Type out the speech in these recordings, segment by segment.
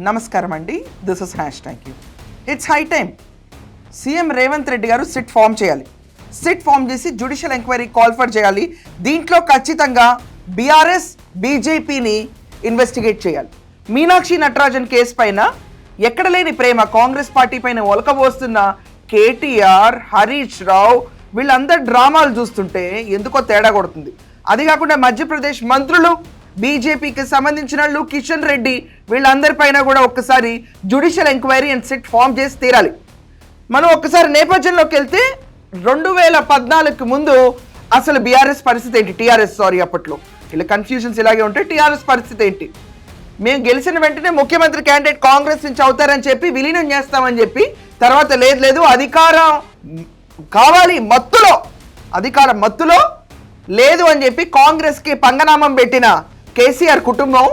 నమస్కారం అండి, this is #. It's high time. CM Revanth Reddy గారు సిట్ ఫామ్ చేయాలి. సిట్ ఫామ్ చేసి జ్యుడిషియల్ ఎంక్వైరీ కాల్ఫర్ చేయాలి. దీంట్లో ఖచ్చితంగా బీఆర్ఎస్ బీజేపీని ఇన్వెస్టిగేట్ చేయాలి. మీనాక్షి నటరాజన్ కేసు పైన ఎక్కడ లేని ప్రేమ కాంగ్రెస్ పార్టీ పైన ఒలకబోస్తున్న కేటీఆర్, హరీష్ రావు వీళ్ళందరు డ్రామాలు చూస్తుంటే ఎందుకో తేడా కొడుతుంది. అది కాకుండా మధ్యప్రదేశ్ మంత్రులు, బీజేపీకి సంబంధించిన వాళ్ళు, కిషన్ రెడ్డి వీళ్ళందరిపైన కూడా ఒక్కసారి judicial enquiry and SIT form చేసి తీరాలి. మనం ఒక్కసారి నేపథ్యంలోకి వెళ్తే 2014కి ముందు అసలు బీఆర్ఎస్ పరిస్థితి ఏంటి, టీఆర్ఎస్ అప్పట్లో ఇలా కన్ఫ్యూజన్స్ ఇలాగే ఉంటాయి. టీఆర్ఎస్ పరిస్థితి ఏంటి? మేము గెలిచిన వెంటనే ముఖ్యమంత్రి క్యాండిడేట్ కాంగ్రెస్ నుంచి అవుతారని చెప్పి విలీనం చేస్తామని చెప్పి, తర్వాత లేదు అధికారం కావాలి మత్తులో, అధికారం మత్తులో లేదు అని చెప్పి కాంగ్రెస్కి పంగనామం పెట్టిన కేసీఆర్ కుటుంబం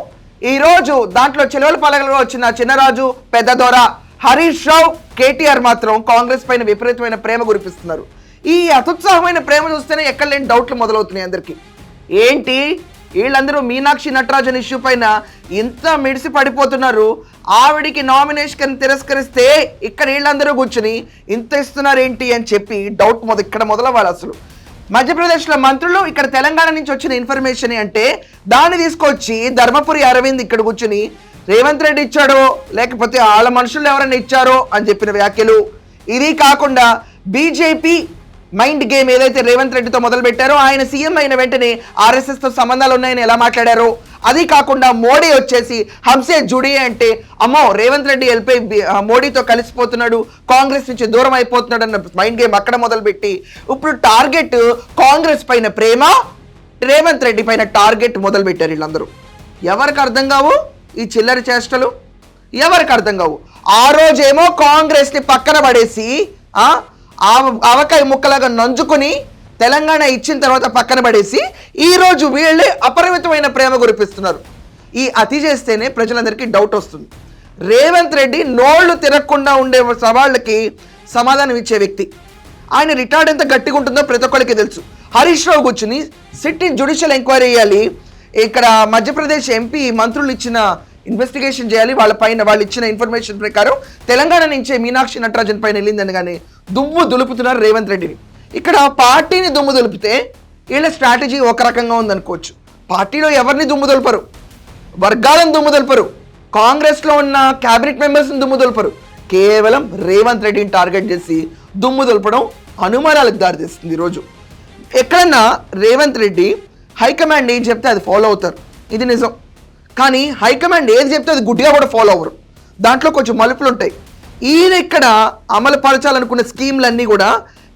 ఈరోజు దాంట్లో చెలవల పలకలుగా వచ్చిన చిన్నరాజు, పెద్దదొర, హరీష్ రావు, కేటీఆర్ మాత్రం కాంగ్రెస్ పైన విపరీతమైన ప్రేమ కురిపిస్తున్నారు. ఈ అత్యుత్సాహమైన ప్రేమ చూస్తేనే ఎక్కడ లేని డౌట్లు మొదలవుతున్నాయి అందరికీ. ఏంటి వీళ్ళందరూ మీనాక్షి నటరాజన్ ఇష్యూ పైన ఇంత మిడిసి పడిపోతున్నారు? ఆవిడికి నామినేషన్ తిరస్కరిస్తే ఇక్కడ వీళ్ళందరూ కూర్చుని ఇంత ఇస్తున్నారు ఏంటి అని చెప్పి డౌట్ ఇక్కడ మొదలవ్వాలి. అసలు మధ్యప్రదేశ్లో మంత్రులు, ఇక్కడ తెలంగాణ నుంచి వచ్చిన ఇన్ఫర్మేషన్ అంటే దాన్ని తీసుకొచ్చి ధర్మపురి అరవింద్ ఇక్కడ కూర్చుని రేవంత్ రెడ్డి ఇచ్చాడో లేకపోతే వాళ్ళ మనుషులు ఎవరైనా ఇచ్చారో అని చెప్పిన వ్యాఖ్యలు. ఇది కాకుండా బీజేపీ మైండ్ గేమ్ ఏదైతే రేవంత్ రెడ్డితో మొదలు పెట్టారో, ఆయన సీఎం అయిన వెంటనే ఆర్ఎస్ఎస్తో సంబంధాలు ఉన్నాయని ఎలా మాట్లాడారో, అది కాకుండా మోడీ వచ్చేసి హంసే జుడియే అంటే అమ్మో రేవంత్ రెడ్డి వెళ్ళిపోయి మోడీతో కలిసిపోతున్నాడు, కాంగ్రెస్ నుంచి దూరం అయిపోతున్నాడు అన్న మైండ్ గేమ్ అక్కడ మొదలుపెట్టి ఇప్పుడు టార్గెట్ కాంగ్రెస్ పైన ప్రేమ, రేవంత్ రెడ్డి పైన టార్గెట్ మొదలు పెట్టారు వీళ్ళందరూ. ఎవరికి అర్థం కావు ఈ చిల్లర చేష్టలు? ఎవరికి అర్థం కావు? ఆ రోజేమో కాంగ్రెస్ని పక్కన పడేసి ఆవకాయ ముక్కలాగా నంజుకుని తెలంగాణ ఇచ్చిన తర్వాత పక్కన పడేసి ఈరోజు వీళ్ళే అపరిమితమైన ప్రేమ కురిపిస్తున్నారు. ఈ అతి చేస్తేనే ప్రజలందరికీ డౌట్ వస్తుంది. రేవంత్ రెడ్డి నోళ్లు తిరగకుండా ఉండే సవాళ్ళకి సమాధానం ఇచ్చే వ్యక్తి. ఆయన రిటార్డ్ ఎంత గట్టిగా ఉంటుందో ప్రతి ఒక్కరికి తెలుసు. హరీష్ రావు కూర్చుని సిట్టింగ్ జ్యుడిషియల్ ఎంక్వైరీ చేయాలి, ఇక్కడ మధ్యప్రదేశ్ ఎంపీ మంత్రులు ఇచ్చిన ఇన్వెస్టిగేషన్ చేయాలి, వాళ్ళు ఇచ్చిన ఇన్ఫర్మేషన్ ప్రకారం తెలంగాణ నుంచే మీనాక్షి నటరాజన్ పైన వెళ్ళిందని కానీ దుమ్ము దులుపుతున్నారు రేవంత్ రెడ్డిని. ఇక్కడ పార్టీని దుమ్ము దులిపితే వీళ్ళ స్ట్రాటజీ ఒక రకంగా ఉందనుకోవచ్చు. పార్టీలో ఎవరిని దుమ్ము దులపరు, వర్గాలను దుమ్ము దులపరు, కాంగ్రెస్లో ఉన్న క్యాబినెట్ మెంబర్స్ని దుమ్ము దులపరు, కేవలం రేవంత్ రెడ్డిని టార్గెట్ చేసి దుమ్ము దులపడం అనుమానాలకు దారితీస్తుంది. ఈరోజు ఎక్కడన్నా రేవంత్ రెడ్డి హైకమాండ్ ఏం చెప్తే అది ఫాలో అవుతారు, ఇది నిజం. కానీ హైకమాండ్ ఏది చెప్తే అది గుడ్డిగా కూడా ఫాలో అవ్వరు, దాంట్లో కొంచెం మలుపులు ఉంటాయి. ఈయన ఇక్కడ అమలు పరచాలనుకున్న స్కీమ్లన్నీ కూడా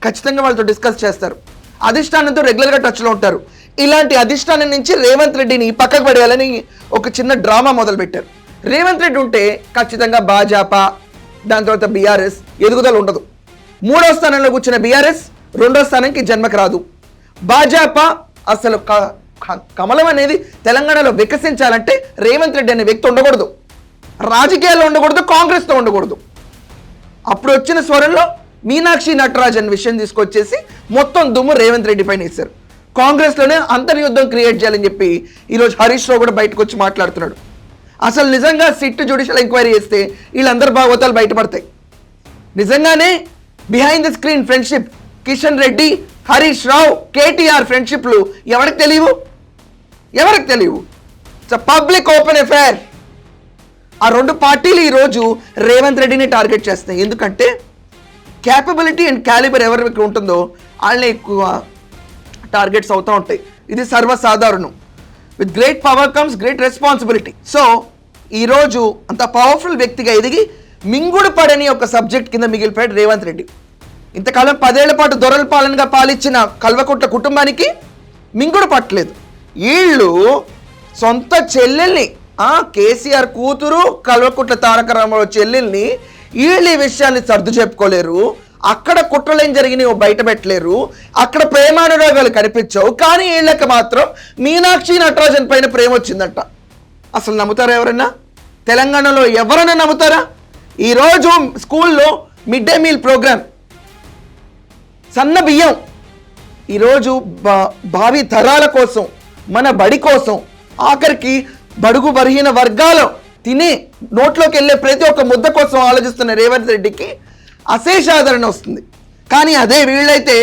ఖచ్చితంగా వాళ్ళతో డిస్కస్ చేస్తారు, అధిష్టానంతో రెగ్యులర్గా టచ్లో ఉంటారు. ఇలాంటి అధిష్టానం నుంచి రేవంత్ రెడ్డిని పక్కకు పడేయాలని ఒక చిన్న డ్రామా మొదలుపెట్టారు. రేవంత్ రెడ్డి ఉంటే ఖచ్చితంగా భాజపా, దాని తర్వాత బీఆర్ఎస్ ఎదుగుదల ఉండదు. 3వ స్థానంలో కూర్చున్న బీఆర్ఎస్ 2వ స్థానానికి జన్మకు రాదు. భాజపా అసలు కమలం అనేది తెలంగాణలో వికసించాలంటే రేవంత్ రెడ్డి అనే వ్యక్తి ఉండకూడదు, రాజకీయాల్లో ఉండకూడదు, కాంగ్రెస్తో ఉండకూడదు. అప్పుడు వచ్చిన స్వరంలో మీనాక్షి నటరాజన్ విషయం తీసుకొచ్చేసి మొత్తం దుమ్ము రేవంత్ రెడ్డి పైన వేశారు. కాంగ్రెస్లోనే అంతర్యుద్ధం క్రియేట్ చేయాలని చెప్పి ఈరోజు హరీష్ రావు కూడా బయటకు వచ్చి మాట్లాడుతున్నాడు. అసలు నిజంగా సిట్ జ్యుడిషియల్ ఎంక్వైరీ చేస్తే వీళ్ళందరి భాగవతాలు బయటపడతాయి. నిజంగానే behind the screen friendship Kishan Reddy, Harish Rao, KTR ఫ్రెండ్షిప్లు ఎవరికి తెలియవు? It's public open affair. ఆ రెండు పార్టీలు ఈరోజు రేవంత్ రెడ్డిని టార్గెట్ చేస్తాయి. ఎందుకంటే క్యాపబిలిటీ అండ్ క్యాలిబర్ ఎవరికి ఉంటుందో వాళ్ళని ఎక్కువ టార్గెట్స్ అవుతూ ఉంటాయి. ఇది సర్వసాధారణం. With great power comes great responsibility. So ఈరోజు అంత పవర్ఫుల్ వ్యక్తిగా ఎదిగి మింగుడు పడని ఒక సబ్జెక్ట్ కింద మిగిలిపోయాడు రేవంత్ రెడ్డి. ఇంతకాలం 10 ఏళ్ల పాటు దొరల పాలనగా పాలించిన కల్వకుట్ల కుటుంబానికి మింగుడు పట్టలేదు. వీళ్ళు సొంత చెల్లెల్ని, కేసీఆర్ కూతురు కల్వకుట్ల తారక రామారావు చెల్లెల్ని వీళ్ళు ఈ విషయాన్ని సర్దు చెప్పుకోలేరు. అక్కడ కుట్రలేం జరిగినాయో బయట పెట్టలేరు, అక్కడ ప్రేమానురాగాలు కనిపించవు. కానీ వీళ్ళకి మాత్రం మీనాక్షి నటరాజన్ పైన ప్రేమ వచ్చిందంట. అసలు నమ్ముతారా ఎవరన్నా? తెలంగాణలో ఎవరైనా నమ్ముతారా? ఈరోజు స్కూల్లో మిడ్ డే మీల్ ప్రోగ్రామ్, సన్న బియ్యం, ఈరోజు భావి తరాల కోసం, మన బడి కోసం, ఆఖరికి బడుగు బలహీన వర్గాలు తినే నోట్లోకి వెళ్ళే ప్రతి ఒక్క ముద్ద కోసం ఆలోచిస్తున్న రేవంత్ రెడ్డికి అశేషాదరణ వస్తుంది. కానీ అదే వీళ్ళైతే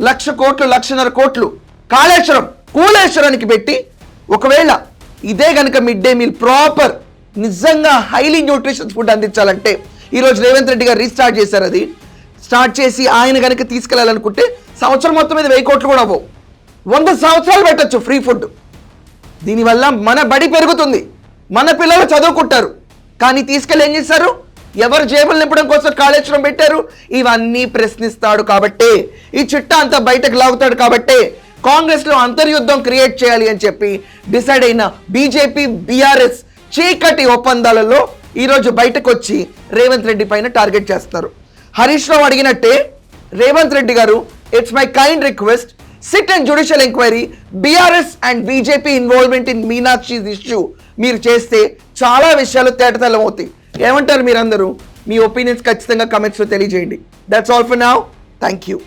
1,00,000 కోట్లు 1,50,000 కోట్లు కూలేశ్వరానికి పెట్టి ఒకవేళ ఇదే కనుక మిడ్ డే మీల్ ప్రాపర్ నిజంగా హైలీ న్యూట్రిషన్స్ ఫుడ్ అందించాలంటే ఈరోజు రేవంత్ రెడ్డి గారు రీస్టార్ట్ చేశారు. అది స్టార్ట్ చేసి ఆయన కనుక తీసుకెళ్లాలనుకుంటే సంవత్సరం మొత్తం మీద 1000 కోట్లు కూడా అవ్వవు, 100 సంవత్సరాలు పెట్టచ్చు ఫ్రీ ఫుడ్. దీనివల్ల మన బడి పెరుగుతుంది, మన పిల్లలు చదువుకుంటారు. కానీ తీసుకెళ్ళి ఏం చేశారు? ఎవరు జేబులు నింపడం కోసం కాళేశ్వరం పెట్టారు? ఇవన్నీ ప్రశ్నిస్తాడు కాబట్టే ఈ చిట్టా అంతా బయటకు లాగుతాడు కాబట్టే కాంగ్రెస్లో అంతర్యుద్ధం క్రియేట్ చేయాలి అని చెప్పి డిసైడ్ అయిన బీజేపీ బీఆర్ఎస్ చీకటి ఒప్పందాలలో ఈరోజు బయటకు వచ్చి రేవంత్ రెడ్డి పైన టార్గెట్ చేస్తారు. హరీష్ రావు అడిగినట్టే రేవంత్ రెడ్డి గారు, it's my kind request, SIT and judicial enquiry, BRS and BJP involvement in Meenakshi issue మీరు చేస్తే చాలా విషయాలు తేటతెల్లం అవుతాయి. ఏమంటారు మీరందరూ? మీ ఒపీనియన్స్ ఖచ్చితంగా కమెంట్స్లో తెలియజేయండి. That's all for now. Thank you.